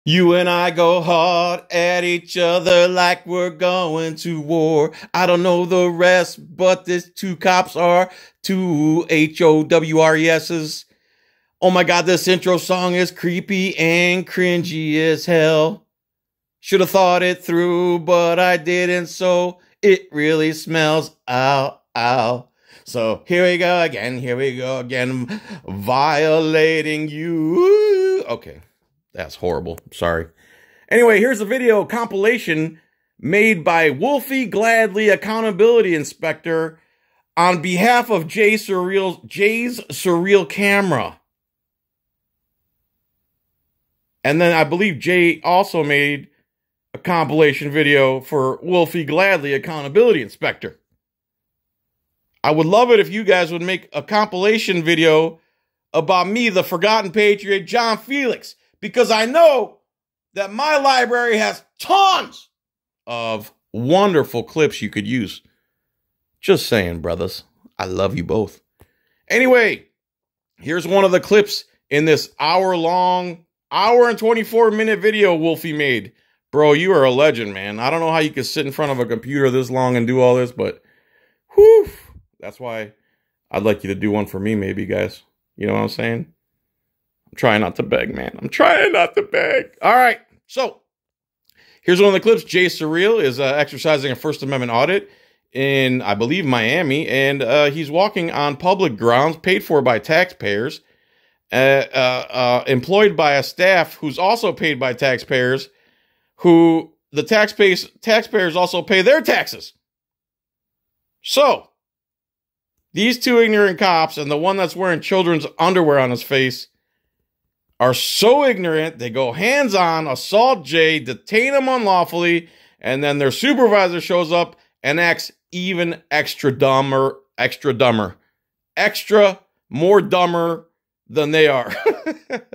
You and I go hard at each other like we're going to war. I don't know the rest, but these two cops are two HOWRESs. Oh my God, this intro song is creepy and cringy as hell. Should have thought it through, but I didn't, so it really smells. Ow, ow. So here we go again, violating you. Okay. That's horrible. Sorry. Anyway, here's a video compilation made by Wolfie Gladly Accountability Inspector on behalf of Jay's Surreal Camera. And then I believe Jay also made a compilation video for Wolfie Gladly Accountability Inspector. I would love it if you guys would make a compilation video about me, the Forgotten Patriot, John Filax. Because I know that my library has tons of wonderful clips you could use. Just saying, brothers. I love you both. Anyway, here's one of the clips in this hour and 24-minute video Wolfie made. Bro, you are a legend, man. I don't know how you could sit in front of a computer this long and do all this, but whew, that's why I'd like you to do one for me, maybe, guys. You know what I'm saying? I'm trying not to beg, man. I'm trying not to beg. All right. So here's one of the clips. Jay Surreal is exercising a First Amendment audit in, I believe, Miami. And he's walking on public grounds paid for by taxpayers, employed by a staff who's also paid by taxpayers, who the taxpayers also pay their taxes. So these two ignorant cops and the one that's wearing children's underwear on his face are so ignorant, they go hands-on, assault Jay, detain him unlawfully, and then their supervisor shows up and acts even extra more dumber than they are.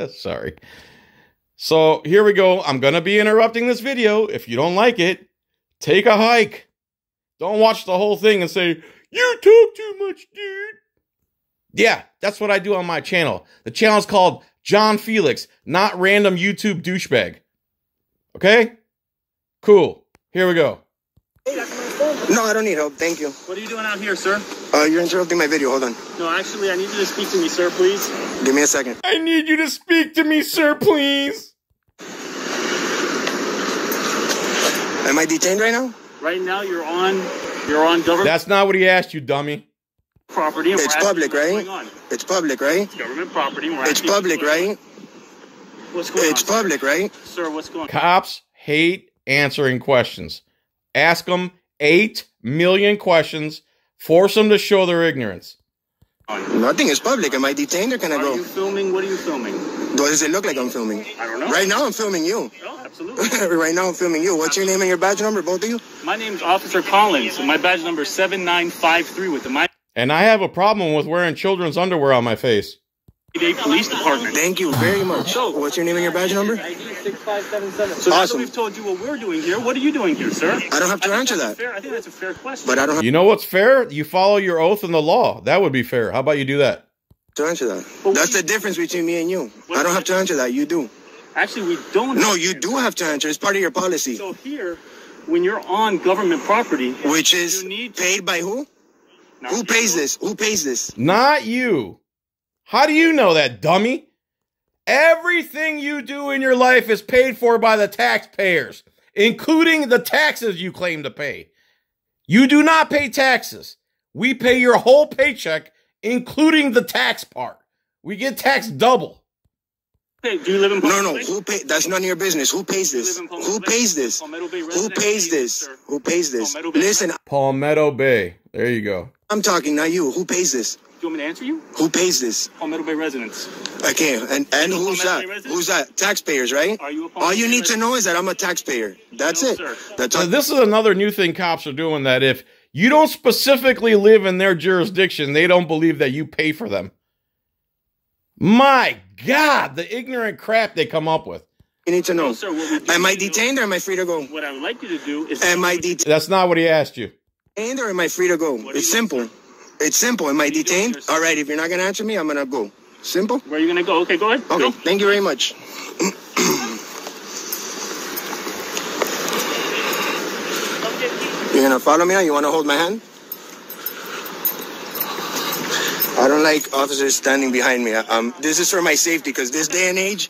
Sorry. So here we go. I'm going to be interrupting this video. If you don't like it, take a hike. Don't watch the whole thing and say, you talk too much, dude. Yeah, that's what I do on my channel. The channel is called John Filax, not random YouTube douchebag. Okay? Cool. Here we go. No, I don't need help. Thank you. What are you doing out here, sir? You're interrupting my video. Hold on. No, actually, I need you to speak to me, sir, please. Give me a second. I need you to speak to me, sir, please. Am I detained right now? Right now, you're on government. That's not what he asked you, dummy. Property. It's public, right? It's public, right? It's government property. It's public, right? What's going on? It's public, right? Sir, what's going on? Cops hate answering questions. Ask them 8 million questions. Force them to show their ignorance. Nothing is public. Am I detained or can I go? Are you filming? What are you filming? Does it look like I'm filming? I don't know. Right now I'm filming you. No, absolutely. Right now I'm filming you. What's your name and your badge number, both of you? My name's Officer Collins, and my badge number is 7953 with the And I have a problem with wearing children's underwear on my face. Miami-Dade Police Department. Thank you very much. So, what's your name and your badge number? ID 6577. So now that we've told you what we're doing here, what are you doing here, sir? I don't have to answer that. I think that's a fair question. But I don't have You know what's fair? You follow your oath and the law. That would be fair. How about you do that? to answer that. That's the difference between me and you. I don't have to answer that. You do. Actually, we don't. No, you do have to answer. It's part of your policy. So here, when you're on government property, which is paid by who? Who pays this? Who pays this? Not you. How do you know that, dummy? Everything you do in your life is paid for by the taxpayers, including the taxes you claim to pay. You do not pay taxes. We pay your whole paycheck, including the tax part. We get taxed double. Hey, do you live in Palmetto Bay? Who pay? That's none of your business. Who pays this? Who pays this? Who pays this? Who pays this? Listen. Palmetto Bay. There you go. I'm talking, not you. Who pays this? Do you want me to answer you? Who pays this? Palmetto Bay residents. Okay, and who's that? Who's that? Taxpayers, right? Are you a All you need to know is that I'm a taxpayer. That's it. That's all. This is another new thing cops are doing, that if you don't specifically live in their jurisdiction, they don't believe that you pay for them. My God, the ignorant crap they come up with. You need to know. No, sir, am I detained or am I free to go? What I would like you to do is... Am I detained That's not what he asked you. or am I free to go? It's simple. It's simple. Am I detained? All right, if you're not going to answer me, I'm going to go. Simple? Where are you going to go? Okay, go ahead. Okay, go. thank you very much. gonna follow me now? You wanna hold my hand? I don't like officers standing behind me. This is for my safety, because this day and age,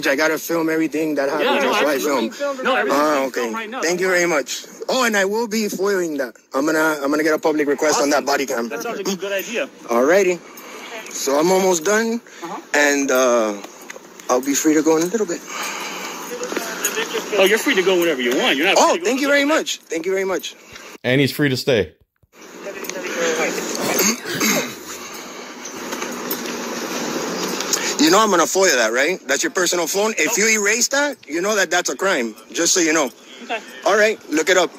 I gotta film everything that happens. Yeah, no, that's why I absolutely. film. No, everything's Okay. filmed right now. Thank you very much. Oh, and I will be foiling that. I'm gonna get a public request on that body cam. That sounds like a good idea. Alrighty. So I'm almost done, and I'll be free to go in a little bit. Oh, you're free to go whenever you want. You're not. Oh, thank you very much. Thank you very much. And he's free to stay. You know I'm gonna FOIA that, right? That's your personal phone. If you erase that, you know that that's a crime. Just so you know. Okay. All right, look it up.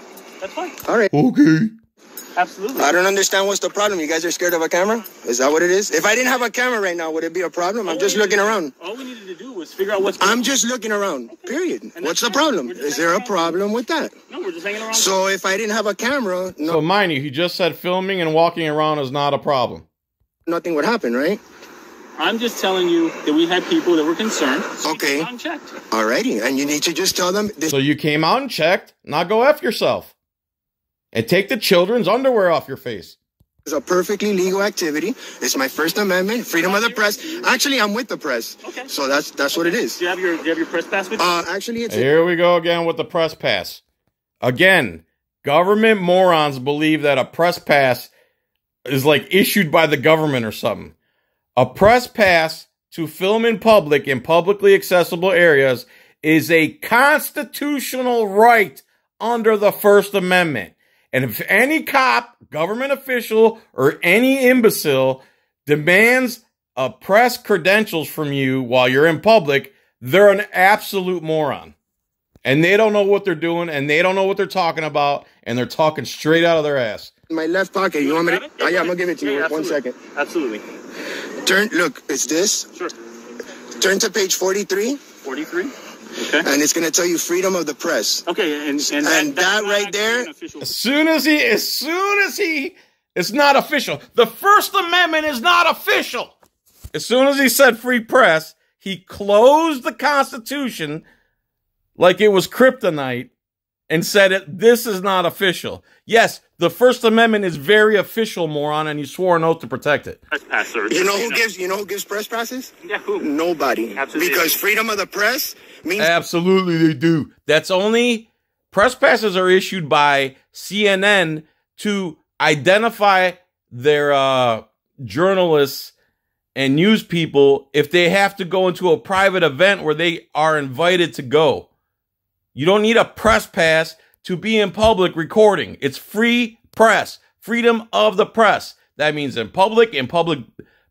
That's fine. All right. Okay. Absolutely. I don't understand what's the problem. You guys are scared of a camera? Is that what it is? If I didn't have a camera right now, would it be a problem? I'm just looking around. All we needed to do was figure out what's going on. I'm just looking around, period. What's the problem? Is there a problem with that? No, we're just hanging around. So if I didn't have a camera, So mind you, he just said filming and walking around is not a problem. nothing would happen, right? I'm just telling you that we had people that were concerned. So Okay. we came out and checked. Alrighty, and you need to just tell them this So you came out and checked. Now go F yourself. And take the children's underwear off your face. is a perfectly legal activity. It's my First Amendment, freedom of the press. Actually, I'm with the press. Okay. So that's what it is. Do you have your press pass with you? Actually, it's Here we go again with the press pass. Again, government morons believe that a press pass is like issued by the government or something. A press pass to film in public in publicly accessible areas is a constitutional right under the First Amendment. And if any cop, government official, or any imbecile demands a press credentials from you while you're in public, they're an absolute moron. And they don't know what they're doing, and they don't know what they're talking about, and they're talking straight out of their ass. in my left pocket. You want me to? Grab it? Oh, yeah, I'm gonna give it to you. Yeah, One absolutely. second. Absolutely. Look, it's this. Sure. Turn to page 43, 43. Okay. and it's gonna tell you freedom of the press. Okay, and that that's not right there- actually an official- As soon as he, it's not official. The First Amendment is not official. As soon as he said free press, he closed the Constitution like it was kryptonite and said this is not official. Yes, the First Amendment is very official, moron, and you swore an oath to protect it. Press pass, sir. You know who gives press passes? Yeah, who? Nobody. Absolutely. Because freedom of the press means Absolutely, they do. That's only press passes are issued by CNN to identify their journalists and news people if they have to go into a private event where they are invited to go. You don't need a press pass to be in public recording. It's free press, freedom of the press. That means in public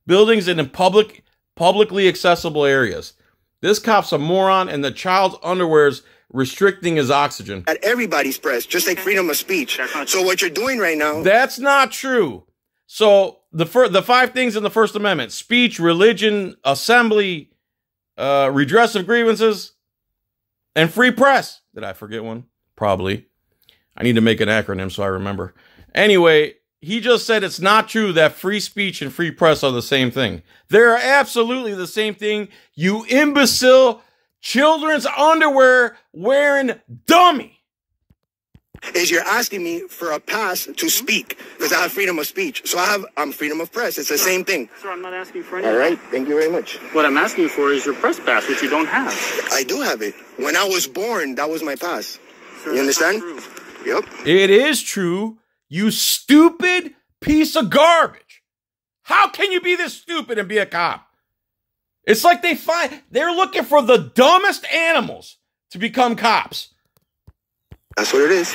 buildings, and in publicly accessible areas. This cop's a moron, and the child's underwear's restricting his oxygen. at everybody's press, just like freedom of speech. So what you're doing right now, That's not true. So the 5 things in the First Amendment: speech, religion, assembly, redress of grievances, and free press. Did I forget one? Probably. I need to make an acronym so I remember. Anyway, he just said it's not true that free speech and free press are the same thing. They're absolutely the same thing, you imbecile, children's underwear wearing dummy. is you're asking me for a pass to speak because I have freedom of speech. So I'm freedom of press. It's the same thing. Sir, I'm not asking for anything. All right. Thank you very much. What I'm asking for is your press pass, which you don't have. I do have it. When I was born, that was my pass. Sir, You that's not understand? true. Yep. It is true, you stupid piece of garbage. How can you be this stupid and be a cop? It's like they're looking for the dumbest animals to become cops. That's what it is.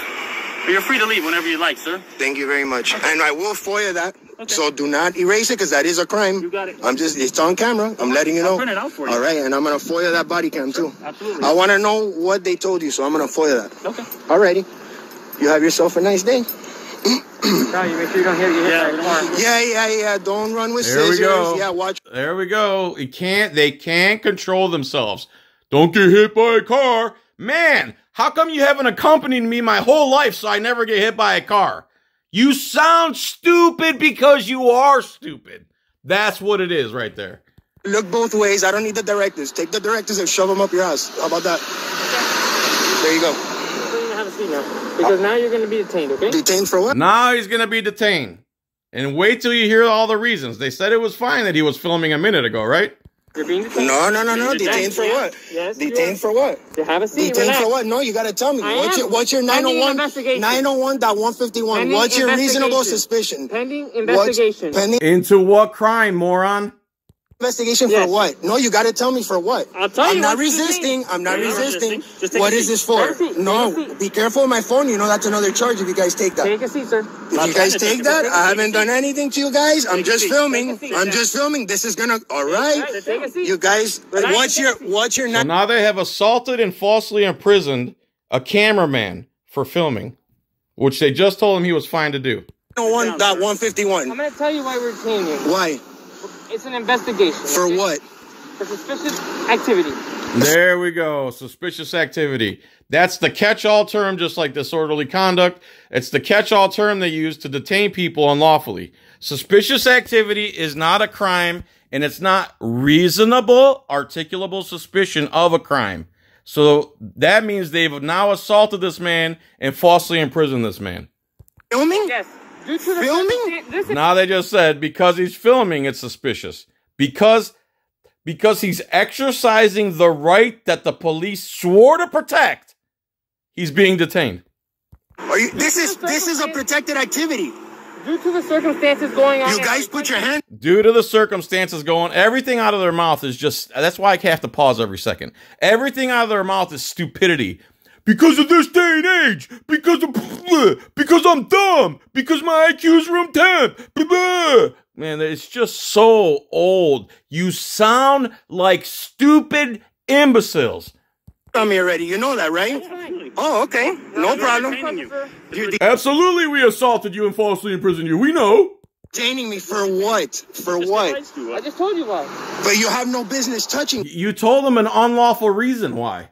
But you're free to leave whenever you like, sir. Thank you very much. And I will FOIA that. Okay. So do not erase it because that is a crime. You got it. It's on camera. I'm letting you know. I'll print it out for you. All right. And I'm going to FOIA that body cam too. Absolutely. I want to know what they told you. So I'm going to FOIA that. Okay. All righty. You have yourself a nice day. No, you make sure you don't hit by a car. Yeah. Don't run with There we scissors. go. Yeah, watch. There we go. They can't control themselves. Don't get hit by a car. Man, how come you haven't accompanied me my whole life so I never get hit by a car? You sound stupid because you are stupid. That's what it is right there. Look both ways. I don't need the directives. Take the directives and shove them up your ass. How about that? There you go. seat now. Because now you're going to be detained, okay? Detained for what? Now he's going to be detained. And wait till you hear all the reasons. They said it was fine that he was filming a minute ago, right? You're being detained. No. Detained for what? Yes. Detained for what? You have a seat. Detained for what? No, you got to tell me. What's your 901? 901.151? What's your reasonable suspicion? Pending investigation. Pending Into what crime, moron? investigation for what? No, you got to tell me for what. I'll tell you. I'm not resisting. I'm not resisting. What is this for? No, be careful with my phone. You know that's another charge if you guys take that. Take a seat, sir. If you guys take that, I haven't done anything to you guys. I'm just filming. I'm just filming. This is gonna. All right. You guys, what's your? So now they have assaulted and falsely imprisoned a cameraman for filming, which they just told him he was fine to do. 1.151. I'm gonna tell you why we're detaining you. Why? It's an investigation. For what? For suspicious activity. There we go. Suspicious activity. That's the catch-all term, just like disorderly conduct. It's the catch-all term they use to detain people unlawfully. Suspicious activity is not a crime, and it's not reasonable, articulable suspicion of a crime. So that means they've now assaulted this man and falsely imprisoned this man. Filming? Yes. Due to the filming? Now they just said because he's filming, it's suspicious. Because he's exercising the right that the police swore to protect, he's being detained. This is a protected activity. Due to the circumstances going on. You guys put your hand. Due to the circumstances going, everything out of their mouth is just, that's why I have to pause every second. Everything out of their mouth is stupidity. Because of this day and age, because I'm dumb, because my IQ is room temp, man, it's just so old. You sound like stupid imbeciles. Tell me already, you know that, right? Oh, okay, no problem. Absolutely, we assaulted you and falsely imprisoned you. We know. Detaining me for what? For what? I just told you why. But you have no business touching. You told them an unlawful reason why.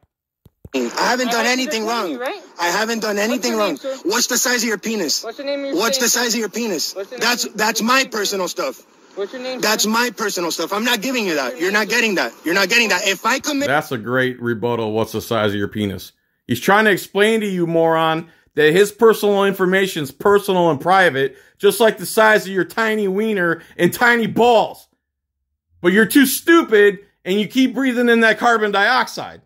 I haven't done anything wrong. I haven't done anything wrong. What's the size of your penis? What's your name? What's the size of your penis? That's my personal stuff. What's your name? That's my personal stuff. I'm not giving you that. You're not getting that. You're not getting that. If I commit. That's a great rebuttal. What's the size of your penis? He's trying to explain to you, moron, that his personal information is personal and private, just like the size of your tiny wiener and tiny balls. But you're too stupid and you keep breathing in that carbon dioxide.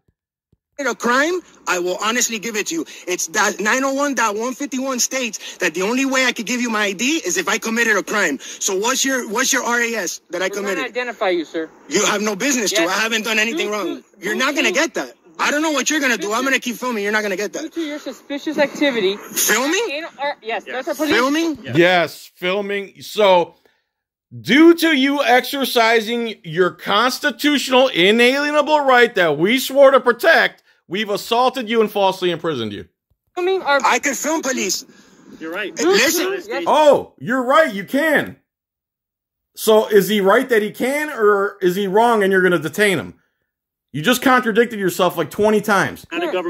A crime, I will honestly give it to you. It's that 901.151 states that the only way I could give you my ID is if I committed a crime. So what's your RAS that I committed? I'm gonna identify you, sir. You have no business to. I haven't done anything wrong. You're not gonna get that. I don't know what you're gonna do. I'm gonna keep filming. You're not gonna get that. Due to your suspicious activity. Filming? Yes. That's a police. Filming? Yes, filming. So, due to you exercising your constitutional inalienable right that we swore to protect, we've assaulted you and falsely imprisoned you. I can film police. You're right. Listen. Oh, you're right. You can. So is he right that he can, or is he wrong and you're going to detain him? You just contradicted yourself like 20 times.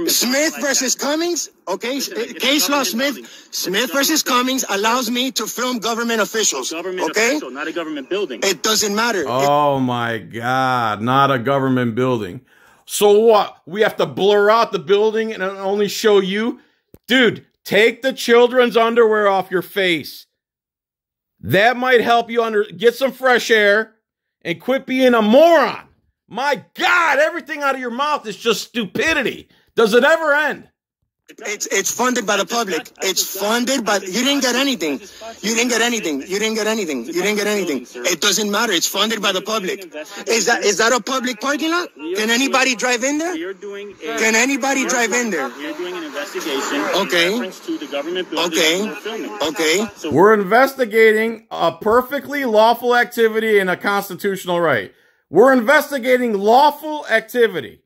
Smith versus Cummings. Okay. Case law Smith versus Cummings allows me to film government officials. Okay. Not a government building. It doesn't matter. Oh my God. Not a government building. So what? We have to blur out the building and only show you? Dude, take the children's underwear off your face. That might help you get some fresh air and quit being a moron. My God, everything out of your mouth is just stupidity. Does it ever end? It's funded by the public. It's funded by. You didn't get anything. You didn't get anything. You didn't get anything. You didn't get anything. It doesn't matter. It's funded by the public. Is that a public parking lot? Can anybody drive in there? Can anybody drive in there? You're doing an investigation. Okay. In reference to the government building. Okay. We're investigating a perfectly lawful activity and a constitutional right. We're investigating lawful activity.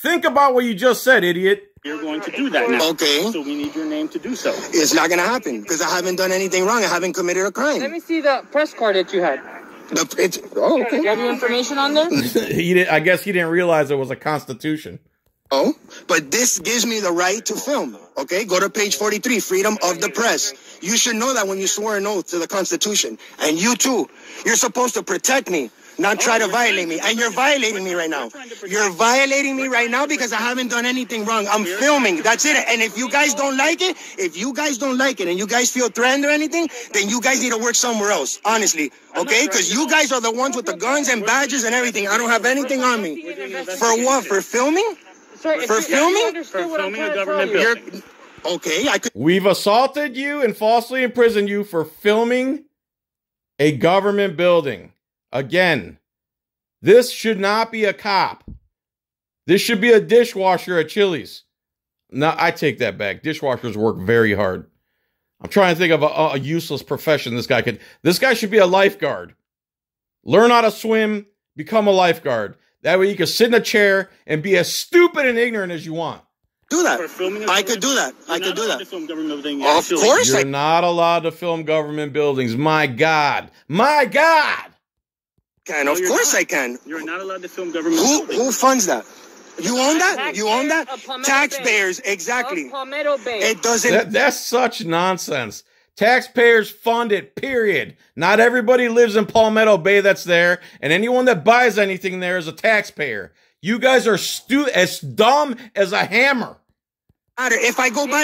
Think about what you just said, idiot. You're going to do that now. Okay. So we need your name to do so. It's not going to happen because I haven't done anything wrong. I haven't committed a crime. Let me see the press card that you had. Okay. Do you have your information on there? I guess he didn't realize it was a constitution. Oh, but this gives me the right to film. Okay, go to page 43, freedom of the press. You should know that when you swore an oath to the Constitution. And you too, you're supposed to protect me. not try to violate me. And you're violating me right now. You're violating me right now because I haven't done anything wrong. I'm filming. That's it. And if you guys don't like it, and you guys feel threatened or anything, then you guys need to work somewhere else, honestly. Okay? Because you guys are the ones with the guns and badges and everything. I don't have anything on me. For what? For filming? Sir, For filming? For filming a government building. Okay, I could. We've assaulted you and falsely imprisoned you for filming a government building. Again, this should not be a cop. This should be a dishwasher at Chili's. No, I take that back. Dishwashers work very hard. I'm trying to think of a useless profession this guy could. This guy should be a lifeguard. Learn how to swim, become a lifeguard. That way you can sit in a chair and be as stupid and ignorant as you want. Do that. I could do that. I could do that. Of course, you're not allowed to film government buildings. My God. My God. Can of course I can. You're not allowed to film government buildings. Who funds that? You own that? You own that? Taxpayers, exactly. It doesn't. That's such nonsense. Taxpayers fund it, period. Not everybody lives in Palmetto Bay that's there, and anyone that buys anything there is a taxpayer. You guys are as dumb as a hammer. If I go buy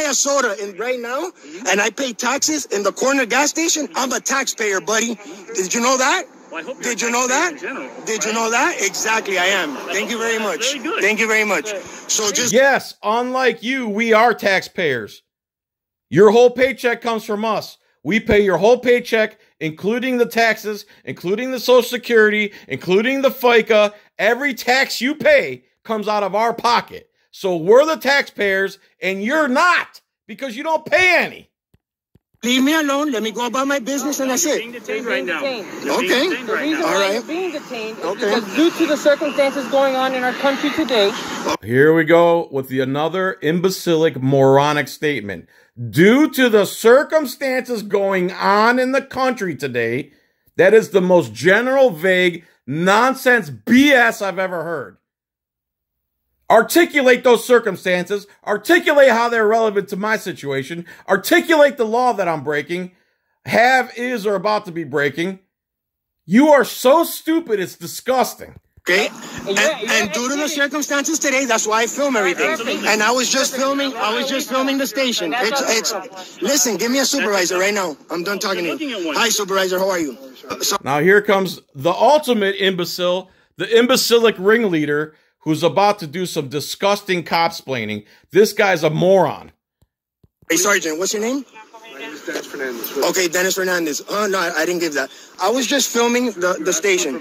a soda right now and I pay taxes in the corner gas station, I'm a taxpayer, buddy. Did you know that? Well, Did you know that? Did you know that? Exactly, I am. Thank you very much. Thank you very much. So just yes, unlike you, we are taxpayers. Your whole paycheck comes from us. We pay your whole paycheck, including the taxes, including the Social Security, including the FICA. Every tax you pay comes out of our pocket. So we're the taxpayers, and you're not, because you don't pay any. leave me alone. Let me go about my business, and that's it. Being detained right now. Okay. The reason All why right. you're being detained is because due to the circumstances going on in our country today. Here we go with another imbecilic, moronic statement. Due to the circumstances going on in the country today, that is the most general, vague, nonsense BS I've ever heard. Articulate those circumstances. Articulate how they're relevant to my situation. Articulate the law that I'm breaking. Have, is, or about to be breaking. You are so stupid, it's disgusting. Okay, and due to the circumstances today, that's why I film everything. And I was just filming the station. Listen, give me a supervisor right now. I'm done talking to you. Hi, supervisor, how are you? Now here comes the ultimate imbecile, the imbecilic ringleader who's about to do some disgusting cop-splaining. This guy's a moron. Hey, Sergeant, what's your name? Dennis Fernandez. Okay, Dennis Fernandez. Oh, no, I didn't give that. I was just filming the station.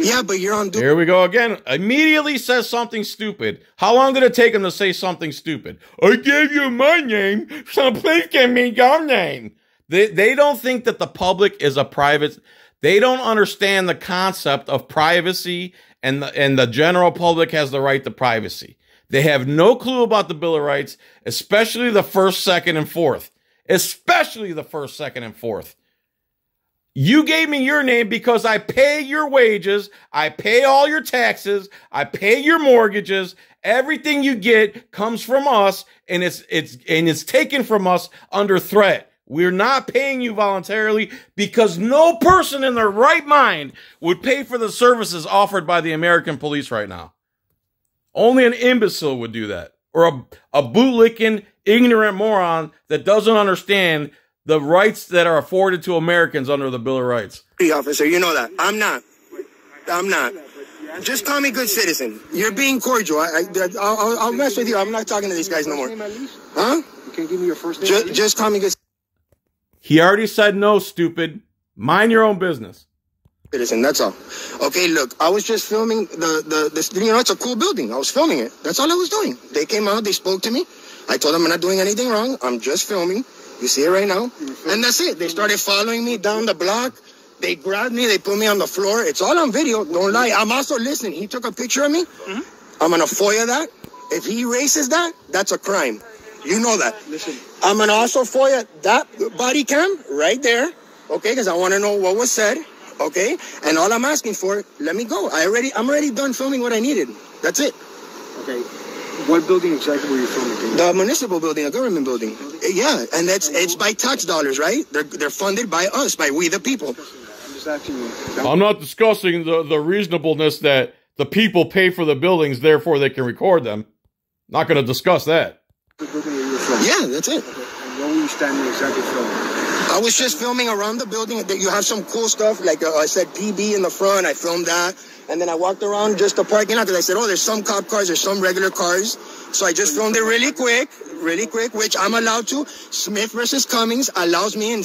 Yeah, but you're on duty. Here we go again. Immediately says something stupid. How long did it take him to say something stupid? I gave you my name, so please give me your name. They don't think that the public is a private. They don't understand the concept of privacy, and the general public has the right to privacy. They have no clue about the Bill of Rights, especially the first, second, and fourth. Especially the first, second, and fourth. You gave me your name because I pay your wages, I pay all your taxes, I pay your mortgages. Everything you get comes from us, and it's taken from us under threat. We're not paying you voluntarily because no person in their right mind would pay for the services offered by the American police right now. Only an imbecile would do that, or a bootlicking, ignorant moron that doesn't understand the rights that are afforded to Americans under the Bill of Rights. Officer, you know that. I'm not. Just call me good citizen. You're being cordial. I'll mess with you. I'm not talking to these guys no more. Huh? You can't give me your first name? Just call me good He already said no, stupid. Mind your own business. citizen, that's all. Okay, look, I was just filming it's a cool building. I was filming it. That's all I was doing. They came out, they spoke to me. I told them I'm not doing anything wrong. I'm just filming. You see it right now. And that's it. They started following me down the block. They grabbed me. They put me on the floor. It's all on video. Don't lie. I'm also listening. He took a picture of me. I'm going to FOIA that. If he erases that, that's a crime. You know that. Listen. I'm going to also FOIA that body cam right there. Okay, because I want to know what was said. Okay, and all I'm asking for, let me go. I'm already done filming what I needed. That's it. Okay. What building exactly were you filming? The municipal building, a government building. Yeah, and it's by tax dollars, right? They're funded by us, by we the people. just asking you. I'm not discussing the reasonableness that the people pay for the buildings, therefore they can record them. Not going to discuss that. The building that you were filming. Yeah, that's it. Okay. And where were you standing exactly filming? I was just filming around the building. You have some cool stuff, like I said PB in the front. I filmed that. And then I walked around just the parking lot because I said, oh, there's some cop cars, there's some regular cars. So I just filmed it really quick, which I'm allowed to. Smith versus Cummings allows me, in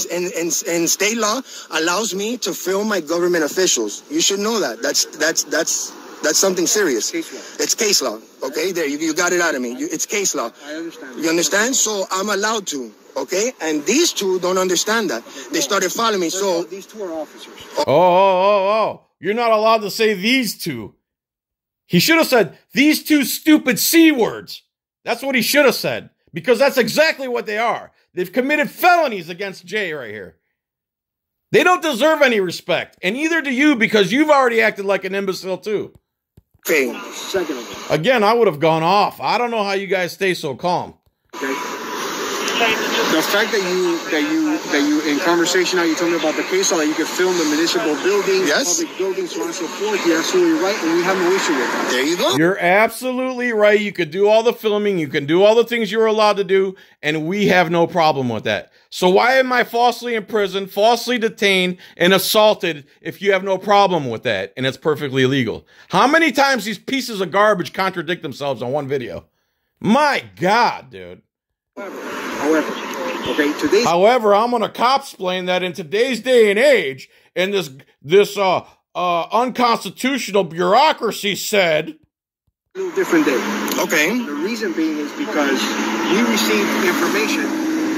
state law, allows me to film my government officials. You should know that. That's something serious. It's case law. Okay, there, you got it out of me. It's case law. I understand. You understand? So I'm allowed to. Okay, and these two don't understand that. They started following me. So these two are officers. Oh. You're not allowed to say these two. He should have said, these two stupid C words. That's what he should have said. Because that's exactly what they are. They've committed felonies against Jay right here. They don't deserve any respect. And neither do you, because you've already acted like an imbecile too. Okay. Second of all. Again, I would have gone off. I don't know how you guys stay so calm. Okay. The fact that you in conversation now you told me about the case law that you could film the municipal buildings, yes, public buildings, so on and so forth. You're absolutely right, and we have no issue with that. There you go. You're absolutely right. You could do all the filming, you can do all the things you're allowed to do, and we have no problem with that. So why am I falsely imprisoned, falsely detained, and assaulted if you have no problem with that and it's perfectly legal? How many times these pieces of garbage contradict themselves on one video? My God, dude. However, I'm going to cop-splain that in today's day and age, in this unconstitutional bureaucracy said... A little different day. Okay. The reason being is because we received information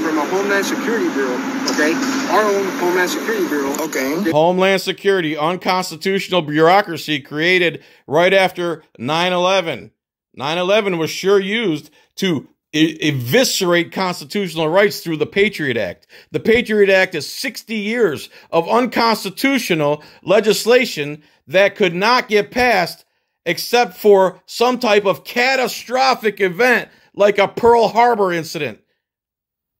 from a Homeland Security Bureau, okay? Our own Homeland Security Bureau. Okay. Homeland Security, unconstitutional bureaucracy created right after 9/11. 9/11 was sure used to eviscerate constitutional rights through the Patriot Act. The Patriot Act is 60 years of unconstitutional legislation that could not get passed except for some type of catastrophic event like a Pearl Harbor incident.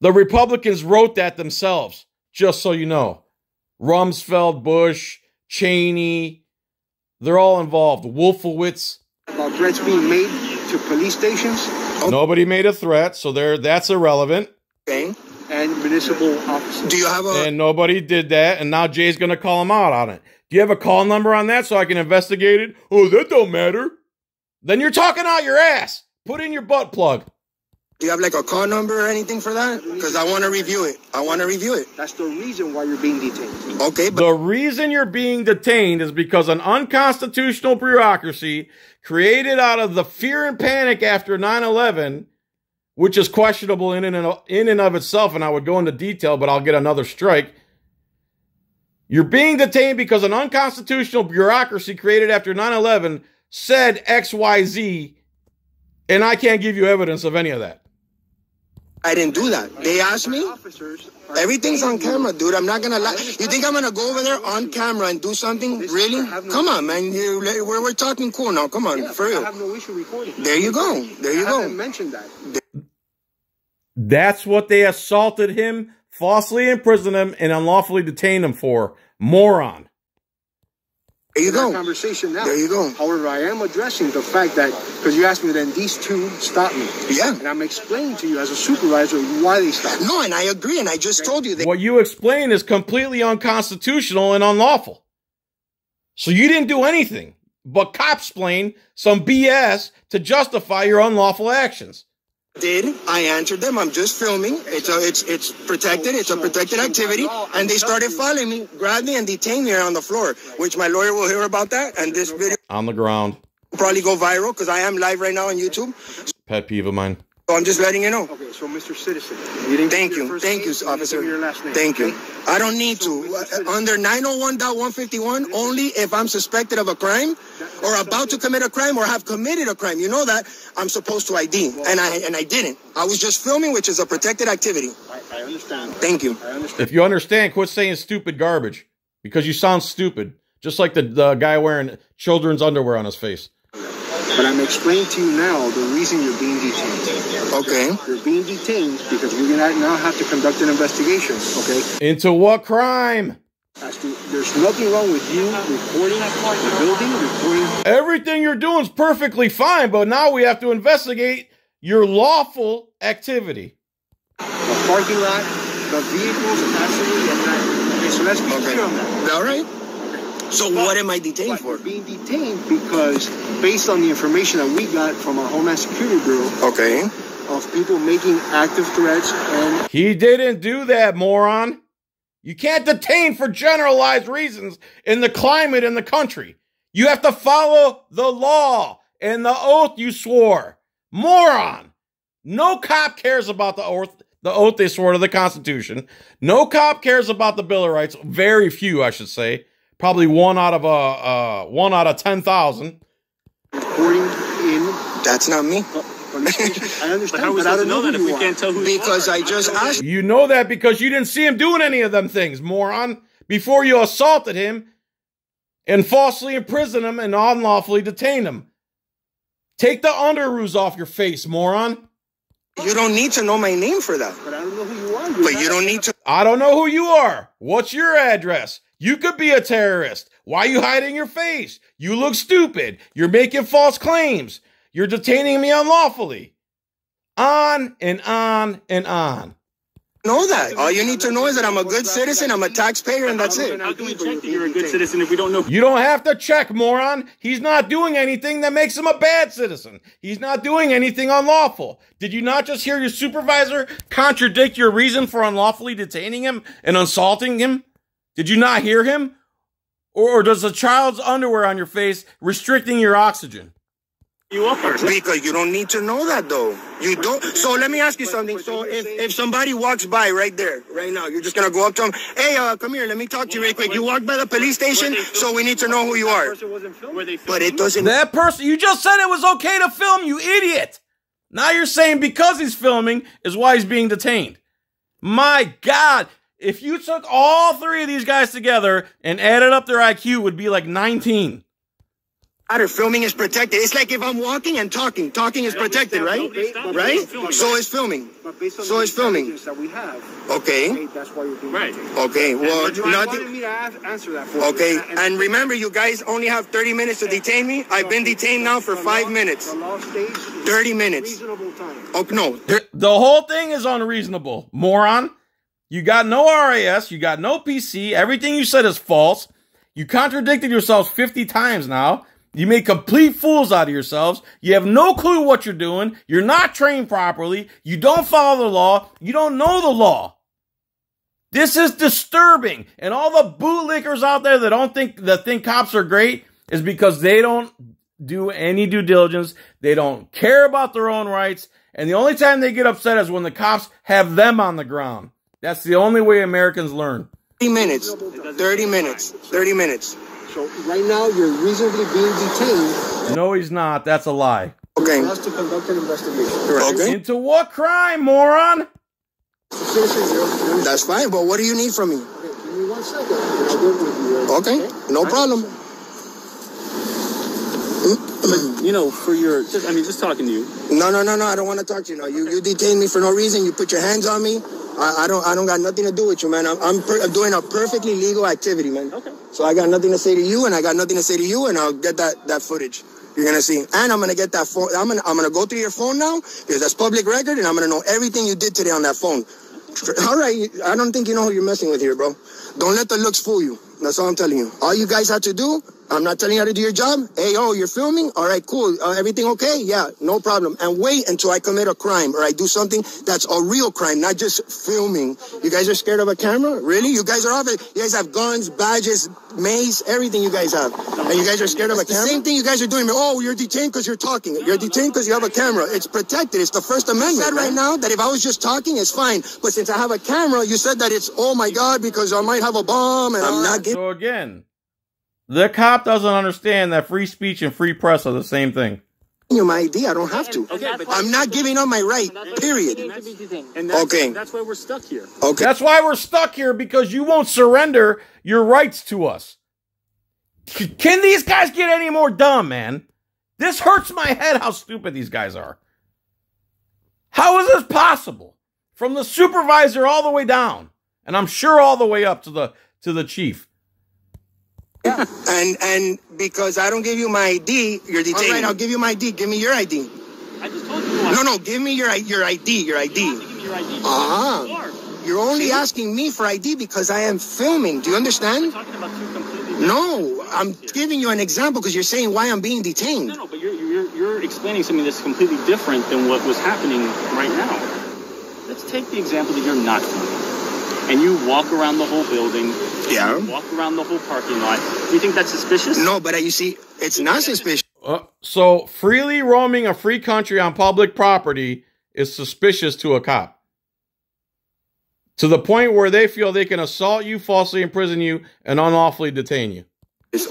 The Republicans wrote that themselves, just so you know. Rumsfeld, Bush, Cheney, they're all involved. Wolfowitz. About threats being made to police stations. Nobody made a threat, so that's irrelevant. Okay. And municipal officers. Do you have a... And nobody did that, and now Jay's going to call him out on it. Do you have a call number on that so I can investigate it? Oh, that don't matter. Then you're talking out your ass. Put in your butt plug. Do you have like a call number or anything for that? Because I want to review it. That's the reason why you're being detained. Okay. The reason you're being detained is because an unconstitutional bureaucracy created out of the fear and panic after 9/11, which is questionable in and of itself, and I would go into detail, but I'll get another strike. You're being detained because an unconstitutional bureaucracy created after 9/11 said XYZ, and I can't give you evidence of any of that. I didn't do that. They asked me. Everything's on camera, dude. I'm not going to lie. You think I'm going to go over there on camera and do something? Really? Come on, man. We're talking cool now. Come on. For real. I have no issue recording. There you go. There you go. I haven't mentioned that. That's what they assaulted him, falsely imprisoned him, and unlawfully detained him for. Moron. There you go. Conversation now. There you go. However, I am addressing the fact that, because you asked me, then these two stopped me. Yeah. And I'm explaining to you as a supervisor why they stopped me. No, and I agree, and I just told you that. What you explain is completely unconstitutional and unlawful. So you didn't do anything but cop-splain some BS to justify your unlawful actions. I answered them. I'm just filming. It's protected. It's a protected activity. And they started following me, grabbed me, and detained me here on the floor, which my lawyer will hear about that. And this video on the ground will probably go viral because I am live right now on YouTube. Pet peeve of mine. So I'm just letting you know. Okay, so Mr. Citizen, you didn't thank you, officer. Your last name. Thank you. I don't need to. Under 901.151, only if I'm suspected of a crime or about to commit a crime or have committed a crime. You know that I'm supposed to ID, and I didn't. I was just filming, which is a protected activity. I understand. Thank you. I understand. If you understand, quit saying stupid garbage because you sound stupid, just like the guy wearing children's underwear on his face. But I'm explaining to you now the reason you're being detained. Okay. You're being detained because we're going to now have to conduct an investigation, okay? Into what crime? There's There's nothing wrong with you reporting the building, reporting. Everything you're doing is perfectly fine, but now we have to investigate your lawful activity. The parking lot, the vehicles, absolutely. Okay, so let's be clear on that. All right. So what am I detained for? You're being detained because based on the information that we got from our Homeland Security Bureau. Okay. Of people making active threats and... He didn't do that, moron. You can't detain for generalized reasons in the climate in the country. You have to follow the law and the oath you swore. Moron. No cop cares about the oath they swore to the Constitution. No cop cares about the Bill of Rights. Very few, I should say. Probably one out of 10,000. Reporting in... That's not me. I understand, but how are we supposed to know that if we can't tell who because I just asked. You know that because you didn't see him doing any of them things, moron, before you assaulted him and falsely imprisoned him and unlawfully detained him. Take the underoos off your face, moron. You don't need to know my name for that. But I don't know who you are. But you don't need to. I don't know who you are. What's your address? You could be a terrorist. Why are you hiding your face? You look stupid. You're making false claims. You're detaining me unlawfully. On and on and on. Know that. All you need to know is that I'm a good citizen, I'm a taxpayer, and that's it. How can we check that you're a good citizen if we don't know? You don't have to check, moron. He's not doing anything that makes him a bad citizen. He's not doing anything unlawful. Did you not just hear your supervisor contradict your reason for unlawfully detaining him and assaulting him? Did you not hear him? Or does a child's underwear on your face restricting your oxygen? You up first. Because you don't need to know that, though. You don't. So let me ask you something. So if somebody walks by right there, right now, you're just going to go up to him. Hey, come here. Let me talk to you real quick. You walked by the police station, so we need to know who you are. But it doesn't. That person, you just said it was okay to film, you idiot. Now you're saying because he's filming is why he's being detained. My God. If you took all three of these guys together and added up their IQ, it would be like 19. Filming is protected. It's like if I'm walking and talking. Talking is protected, right? Right? So is filming. So is filming. Okay. That's why you're being right. Okay. Well, nothing. Me to answer that for okay. And remember, you guys only have 30 minutes to detain me. I've been detained now for 5 minutes. 30 minutes. Reasonable time. Oh no. The whole thing is unreasonable, moron. You got no RAS. You got no PC. Everything you said is false. You contradicted yourselves 50 times now. You make complete fools out of yourselves. You have no clue what you're doing. You're not trained properly. You don't follow the law. You don't know the law. This is disturbing. And all the bootlickers out there that think cops are great is because they don't do any due diligence. They don't care about their own rights. And the only time they get upset is when the cops have them on the ground. That's the only way Americans learn. 30 minutes. 30 minutes. 30 minutes. So right now you're reasonably being detained. No, he's not. That's a lie. Okay. For us to conduct an investigation. Okay. Into what crime, moron? That's fine, but what do you need from me? Okay, give me 1 second. And I'll get with you. Okay. No problem. But, you know, for your, just talking to you. No. I don't want to talk to you now. You detained me for no reason. You put your hands on me. I don't got nothing to do with you, man. I'm doing a perfectly legal activity, man. Okay. So I got nothing to say to you, and I got nothing to say to you, and I'll get that footage. You're gonna see, and I'm gonna get that phone. I'm gonna go through your phone now because that's public record, and I'm gonna know everything you did today on that phone. All right. I don't think you know who you're messing with here, bro. Don't let the looks fool you. That's all I'm telling you. All you guys have to do, I'm not telling you how to do your job. Hey, you're filming? All right, cool. Everything okay? Yeah, no problem. And wait until I commit a crime or I do something that's a real crime, not just filming. You guys are scared of a camera? Really? You guys are off it. You guys have guns, badges, mace, everything you guys have. And you guys are scared of a camera? The same thing you guys are doing. Oh, you're detained because you're talking. You're detained because you have a camera. It's protected. It's the First Amendment. You said right now that if I was just talking, it's fine. But since I have a camera, you said that it's, oh my God, because I might have a bomb and I'm not getting... So again, the cop doesn't understand that free speech and free press are the same thing. You my ID, I don't have to. Okay, but I'm not giving up my right, period. Okay. That's why we're stuck here. Okay. That's why we're stuck here, because you won't surrender your rights to us. Can these guys get any more dumb, man? This hurts my head how stupid these guys are. How is this possible? From the supervisor all the way down, and I'm sure all the way up to the chief. Yeah. And because I don't give you my ID, you're detained. All right, I'll give you my ID. Give me your ID. I just told you. No, give me your ID. Your ID. You have to give me your ID. You're only asking me for ID because I am filming. Do you understand? We're talking about two completely different. No, I'm giving you an example because you're saying why I'm being detained. No, but you're explaining something that's completely different than what was happening right now. Let's take the example that you're not filming, and you walk around the whole building. Yeah. You walk around the whole parking lot. Do you think that's suspicious? No, but you see, it's not suspicious. So freely roaming a free country on public property is suspicious to a cop. To the point where they feel they can assault you, falsely imprison you, and unlawfully detain you.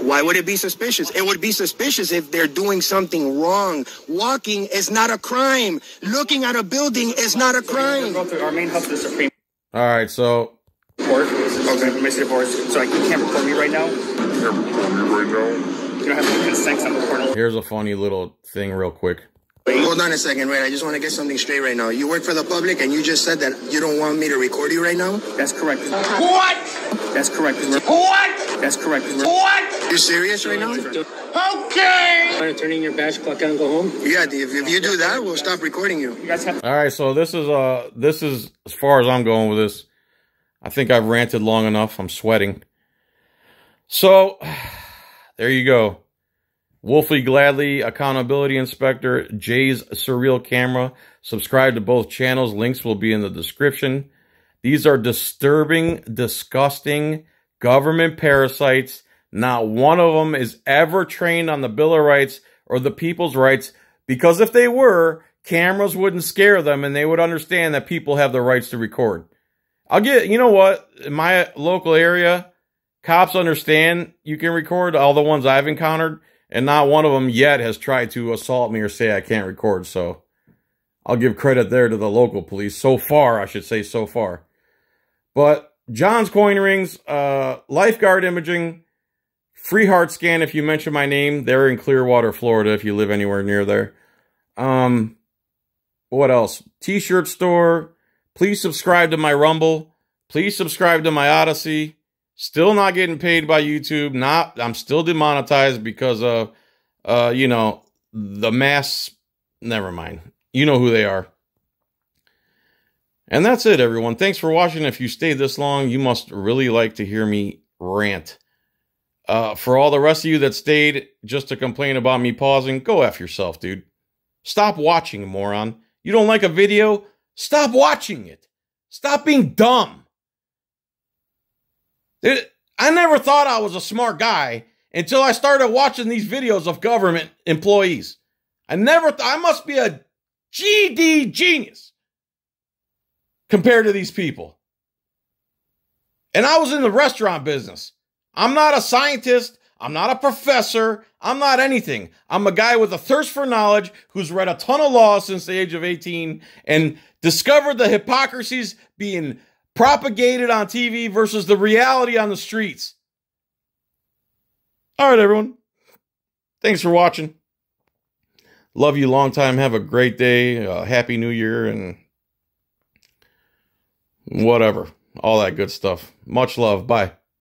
Why would it be suspicious? It would be suspicious if they're doing something wrong. Walking is not a crime. Looking at a building is not a crime. Our main hub is Supreme All right, so... Court. Okay. So you can't record me right now? You don't have any consent, I'm recording. Here's a funny little thing real quick. Hold on a second, Ray. I just want to get something straight right now. You work for the public, and you just said that you don't want me to record you right now? That's correct. What? That's correct. What? That's correct. What? You're serious right now? Okay. Want to turn in your badge, clock out, and go home? Yeah, if you do that, we'll stop recording you. All right, so this is as far as I'm going with this. I think I've ranted long enough. I'm sweating. So, there you go. Wolfie Gladly, Accountability Inspector, Jay's Surreal Camera. Subscribe to both channels. Links will be in the description. These are disturbing, disgusting government parasites. Not one of them is ever trained on the Bill of Rights or the people's rights, because if they were, cameras wouldn't scare them and they would understand that people have the rights to record. You know what? In my local area, cops understand you can record, all the ones I've encountered. And not one of them yet has tried to assault me or say I can't record. So I'll give credit there to the local police. So far, I should say so far. But John's Coin Rings, Lifeguard Imaging, free heart scan if you mention my name. They're in Clearwater, Florida, if you live anywhere near there. What else? T-shirt store. Please subscribe to my Rumble. Please subscribe to my Odysee. Still not getting paid by YouTube. I'm still demonetized because of, you know, the mass. Never mind. You know who they are. And that's it, everyone. Thanks for watching. If you stayed this long, you must really like to hear me rant. For all the rest of you that stayed just to complain about me pausing, go F yourself, dude. Stop watching, moron. You don't like a video? Stop watching it. Stop being dumb. I never thought I was a smart guy until I started watching these videos of government employees. I must be a GD genius compared to these people. And I was in the restaurant business. I'm not a scientist. I'm not a professor. I'm not anything. I'm a guy with a thirst for knowledge who's read a ton of laws since the age of 18 and discovered the hypocrisies being propagated on TV versus the reality on the streets. All right, everyone. Thanks for watching. Love you long time. Have a great day. Happy New Year and whatever. All that good stuff. Much love. Bye.